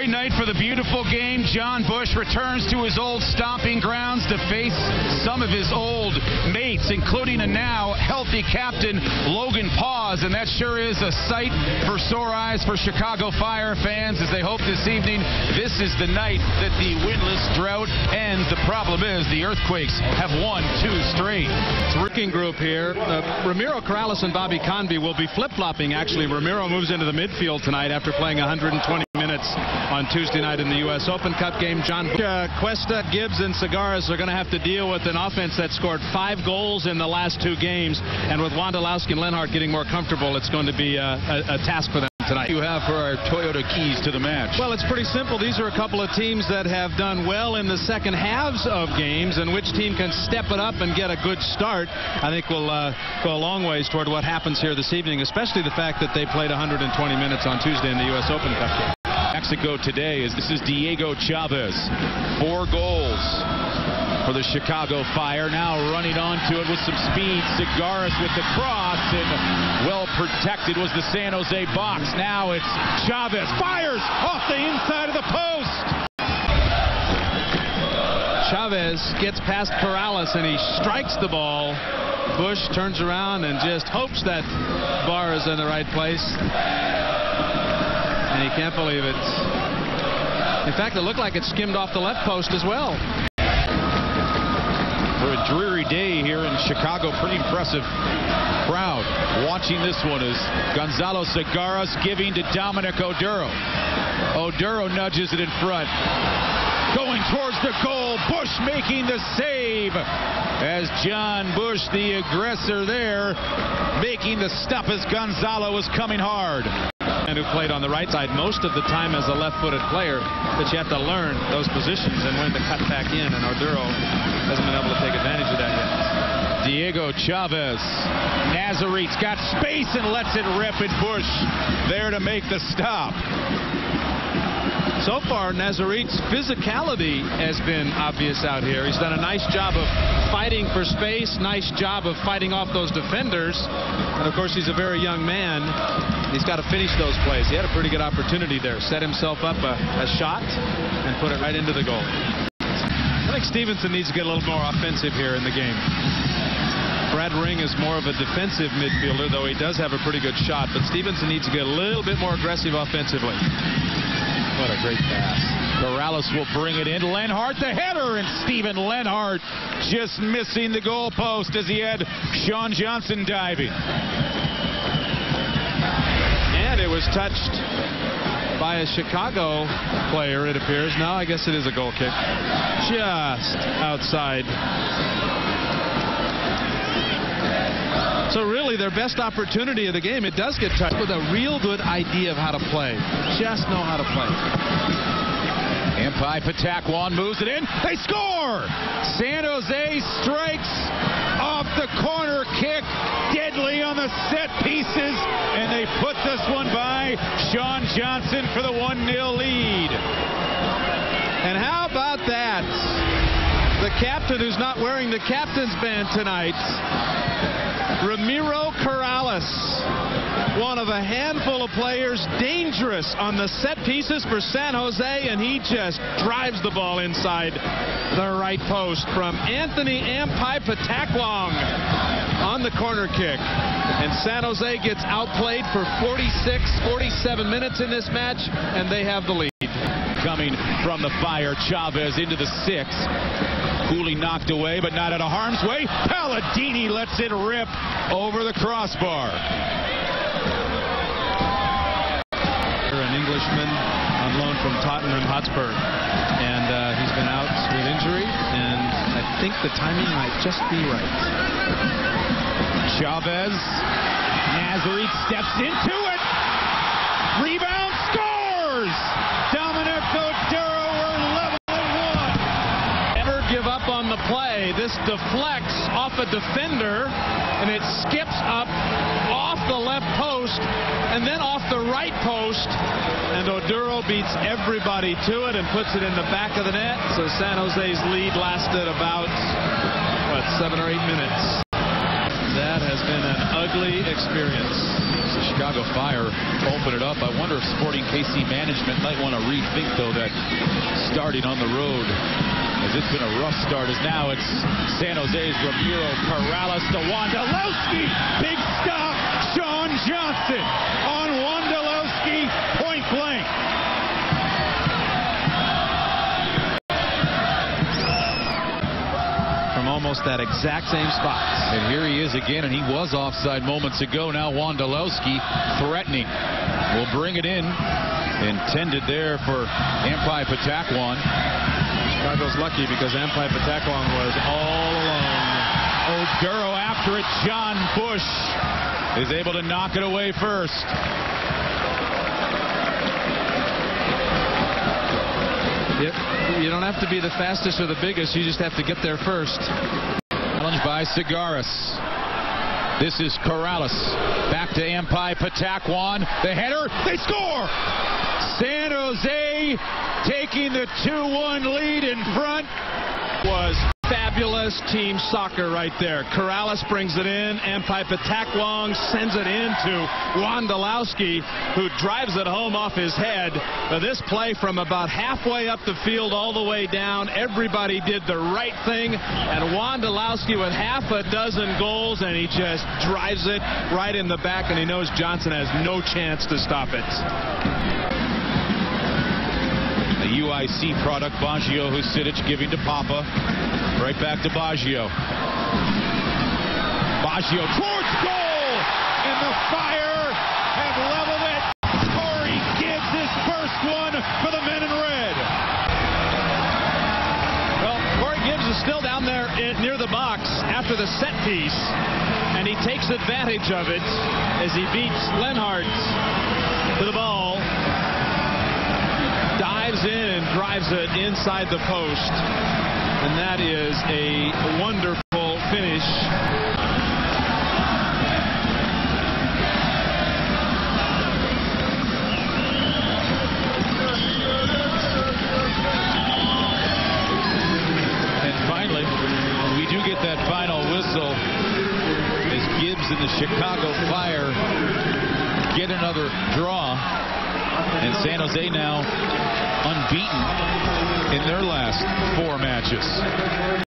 night for the beautiful game. John Bush returns to his old stomping grounds to face some of his old mates, including a now healthy captain, Logan Pause. And that sure is a sight for sore eyes for Chicago Fire fans as they hope this evening this is the night that the winless drought ends. The problem is the Earthquakes have won 2 straight. It's a working group here. Ramiro Corrales and Bobby Convey will be flip-flopping, actually. Ramiro moves into the midfield tonight after playing 120 minutes on Tuesday night in the U.S. Open Cup game. John Cuesta, Gibbs, and Segares are going to have to deal with an offense that scored 5 goals in the last 2 games. And with Wondolowski and Lenhart getting more comfortable, it's going to be a task for them tonight. You have for our Toyota keys to the match? Well, it's pretty simple. These are a couple of teams that have done well in the second halves of games, and which team can step it up and get a good start, I think will go a long ways toward what happens here this evening, especially the fact that they played 120 minutes on Tuesday in the U.S. Open Cup game. Mexico today this is Diego Chavez. 4 goals for the Chicago Fire. Now running onto it with some speed. Segares with the cross, and well protected was the San Jose box. Now it's Chavez. Fires off the inside of the post. Chavez gets past Corrales and he strikes the ball. Bush turns around and just hopes that bar is in the right place. And he can't believe it. In fact, it looked like it skimmed off the left post as well. For a dreary day here in Chicago, pretty impressive crowd watching this one as Gonzalo Segares giving to Dominic Oduro. Oduro nudges it in front. Going towards the goal. Bush making the save as John Bush, the aggressor there, making the stop as Gonzalo was coming hard. And who played on the right side most of the time as a left-footed player, that you have to learn those positions and when to cut back in, and Oduro hasn't been able to take advantage of that yet. Diego Chavez. Nazarit's got space and lets it rip, and Bush there to make the stop. So far, Nazarit's physicality has been obvious out here. He's done a nice job of fighting for space, nice job of fighting off those defenders. And of course, he's a very young man. He's got to finish those plays. He had a pretty good opportunity there. Set himself up a shot and put it right into the goal. I think Stevenson needs to get a little more offensive here in the game. Brad Ring is more of a defensive midfielder, though he does have a pretty good shot. But Stevenson needs to get a little bit more aggressive offensively. What a great pass. Corrales will bring it in. Lenhart the header, and Steven Lenhart just missing the goalpost as he had Sean Johnson diving. And it was touched by a Chicago player, it appears. Now I guess it is a goal kick. Just outside. So really their best opportunity of the game, it does get touched with a real good idea of how to play. Just know how to play. Ampai Patakwan moves it in. They score! San Jose strikes off the corner kick. Deadly on the set pieces. And they put this one by Sean Johnson for the 1-0 lead. And how about that? The captain who's not wearing the captain's band tonight, Ramiro Corrales, one of a handful of players dangerous on the set pieces for San Jose, and he just drives the ball inside the right post from Anthony Ampai Patakwan on the corner kick. And San Jose gets outplayed for 47 minutes in this match, and they have the lead. Coming from the Fire, Chavez into the 6th. Cooley knocked away, but not out of harm's way. Palladini lets it rip over the crossbar. An Englishman on loan from Tottenham Hotspur. And he's been out with injury, and I think the timing might just be right. Chavez. Nazarit steps into it. Rebound, scores! Dominic Oduro, we're level at 1. Never give up on the play. This deflects off a defender, and it skips up off the left post and then off the right post, and Oduro beats everybody to it and puts it in the back of the net. So San Jose's lead lasted about 7 or 8 minutes. That has been an ugly experience. Chicago Fire open it up. I wonder if Sporting KC management might want to rethink, though, that starting on the road, as it's been a rough start, as now it's San Jose's Ramiro Corrales to Wondolowski. Big stop. Sean Johnson on Wondolowski, point blank. From almost that exact same spot. And here he is again, and he was offside moments ago. Now Wondolowski threatening. Will bring it in. Intended there for Ampai Pataquan. Chicago's lucky because Ampai Pataquan was all alone. Oduro after it. John Bush is able to knock it away first. You don't have to be the fastest or the biggest. You just have to get there first. Challenged by Segaris. This is Corrales. Back to Ampai Pataquan. The header. They score! San Jose taking the 2-1 lead in front. Was fabulous team soccer right there. Corrales brings it in. Ampai Pataquan sends it in to Wondolowski, who drives it home off his head. But this play from about halfway up the field all the way down, everybody did the right thing. And Wondolowski with half a dozen goals, and he just drives it right in the back, and he knows Johnson has no chance to stop it. The UIC product, Baggio Husidic giving to Papa. Right back to Baggio. Baggio towards goal! And the Fire have leveled it. Corey Gibbs his first one for the men in red. Well, Corey Gibbs is still down there near the box after the set piece, and he takes advantage of it as he beats Lenhart to the ball. Dives in and drives it inside the post. And that is a wonderful finish. And finally, we do get that final whistle as Gibbs and the Chicago Fire get another draw. And San Jose now unbeaten in their last 4 matches.